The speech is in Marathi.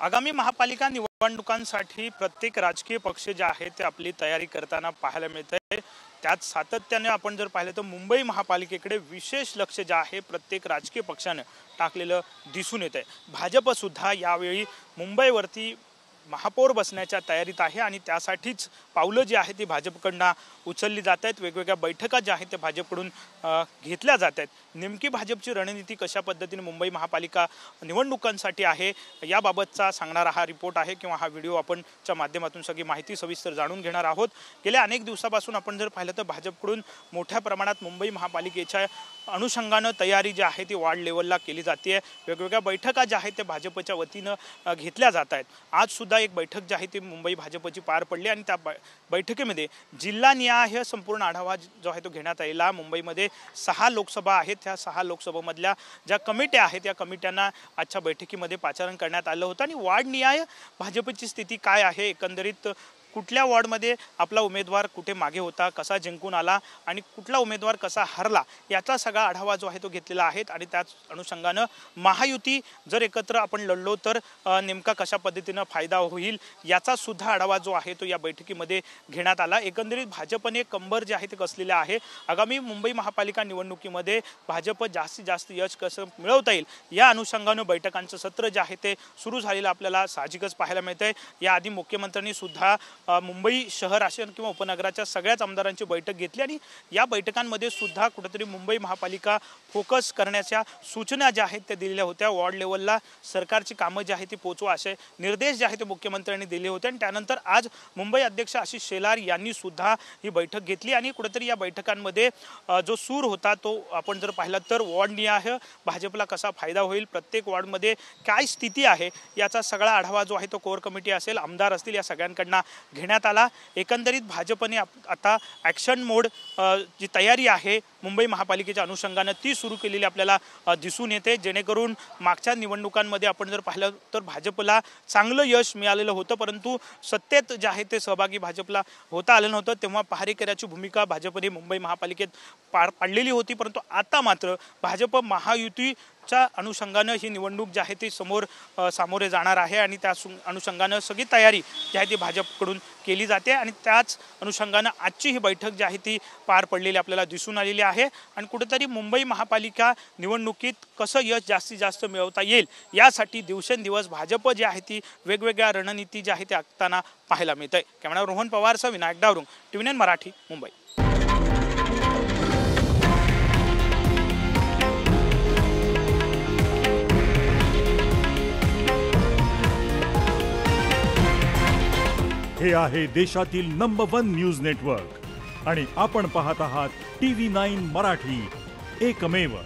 आगामी महापालिका निवडणुकांसाठी प्रत्येक राजकीय पक्ष जे आहे ते आपली तयारी करताना पाहायला मिळते। त्यात सातत्याने आपण जर पाहिलं तर मुंबई महापालिकेकडे विशेष लक्ष जे आहे प्रत्येक राजकीय पक्षाने टाकलेलं दिसून येते। भाजप सुद्धा यावेळी मुंबईवरती महापौर बसण्याच्या तयारीत आहे आणि त्यासाठीच पावलं जी आहे ती भाजपकडून उचलली जात आहेत। वेगवेगळ्या बैठका ज्या आहेत ते भाजपकडून घेतल्या जात आहेत। नेमकी भाजपची रणनीती कशा पद्धतीने मुंबई महापालिका निवडणुकांसाठी आहे याबाबतचा सांगणारा हा रिपोर्ट आहे किंवा हा व्हिडिओ आपणच्या माध्यमातून सगळी माहिती सविस्तर जाणून घेणार आहोत। गेल्या अनेक दिवसापासून आपण जर पाहिलं तर भाजपकडून मोठ्या प्रमाणात मुंबई महापालिकेच्या अनुषंगाने तयारी जी आहे ती वार्ड लेवलला केली जाते। वेगवेगळ्या बैठका ज्या आहेत ते भाजपच्या वतीने घेतल्या जात आहेत। आज सुद्धा एक बैठक जी आहे ती मुंबई भाजपची पार पडली आणि त्या बैठकीमध्ये जिल्हानिहाय संपूर्ण आढावा जो आहे तो घेण्यात आलेला। मुंबईमध्ये 6 लोकसभा आहेत, त्या 6 लोकसभामधल्या ज्या कमिट्या आहेत त्या कमिट्यांना आजच्या बैठकीमध्ये पाचारण करण्यात आलं होतं आणि वार्डनिहाय भाजपची स्थिती काय आहे, एकंदरीत कुठल्या वॉर्डमध्ये आपला उमेदवार कुठे मागे होता, कसा जिंकून आला आणि कुठला उमेदवार कसा हरला याचा सगळा आढावा जो आहे तो घेतलेला आहे। आणि त्याच अनुषंगाने महायुती जर एकत्र आपण लढलो तर नेमका कशा पद्धतीने फायदा होईल याचा सुद्धा आढावा जो आहे तो या बैठकीमध्ये घेण्यात आला। एकंदरीत भाजपने कंबर जे आहे ते कसलेले आहे। आगामी मुंबई महापालिका निवडणुकीमध्ये भाजप जास्तीत जास्त यश कसं मिळवता येईल या अनुषंगाने बैठकांचं सत्र जे आहे ते सुरू झालेलं आपल्याला साहजिकच पाहायला मिळतंय। याआधी मुख्यमंत्र्यांनी सुद्धा मुंबई शहर असेल किंवा उपनगराच्या सगळ्याच आमदारांची बैठक घेतली आणि या बैठकांमध्ये सुद्धा कुठेतरी मुंबई महापालिका फोकस करण्याच्या सूचना ज्या आहेत त्या दिलेल्या होत्या। वॉर्ड लेवलला सरकारची कामं जी आहेत ती पोहोचवा असे निर्देश जे आहेत ते मुख्यमंत्र्यांनी दिले होते आणि त्यानंतर आज मुंबई अध्यक्ष आशिष शेलार यांनी सुद्धा ही बैठक घेतली आणि कुठेतरी या बैठकांमध्ये जो सूर होता तो आपण जर पाहिला तर वॉर्डनिहाय भाजपला कसा फायदा होईल, प्रत्येक वॉर्डमध्ये काय स्थिती आहे याचा सगळा आढावा जो आहे तो कोर कमिटी असेल, आमदार असतील, या सगळ्यांकडून घेण्यात आला। एकंदरीत भाजपने आता ॲक्शन मोड जी तयारी आहे मुंबई महापालिकेच्या अनुषंगाने ती सुरू केलेली आपल्याला दिसून येते, जेणेकरून मागच्या निवडणुकांमध्ये आपण जर पाहिलं तर भाजपला चांगलं यश मिळालेलं होतं, परंतु सत्तेत जे आहे ते सहभागी भाजपला होता आलं नव्हतं। तेव्हा पहारेकऱ्याची भूमिका भाजपने मुंबई महापालिकेत पार पाडलेली होती, परंतु आता मात्र भाजप महायुतीच्या अनुषंगाने ही निवडणूक जी आहे ती सामोरे जाणार आहे आणि त्या अनुषंगाने सगळी तयारी जी आहे ती भाजपकडून केली जाते आणि त्याच अनुषंगाने आजची ही बैठक जी आहे ती पार पडलेली आपल्याला दिसून आलेली आहे। आणि कुठेतरी मुंबई महापालिका निवडणुकीत कसं यश जास्तीत जास्त मिळवता येईल यासाठी दिवसेंदिवस भाजप जी आहे ती वेगवेगळ्या रणनीती जी आहे ती आखताना पाहायला मिळते। कॅमेरा रोहन पवारसह विनायक डावरुंग, TVN मराठी, मुंबई। हे आहे देशातील नंबर 1 न्यूज नेटवर्क आणि आपण पाहत आहात TV9 मराठी, एकमेव।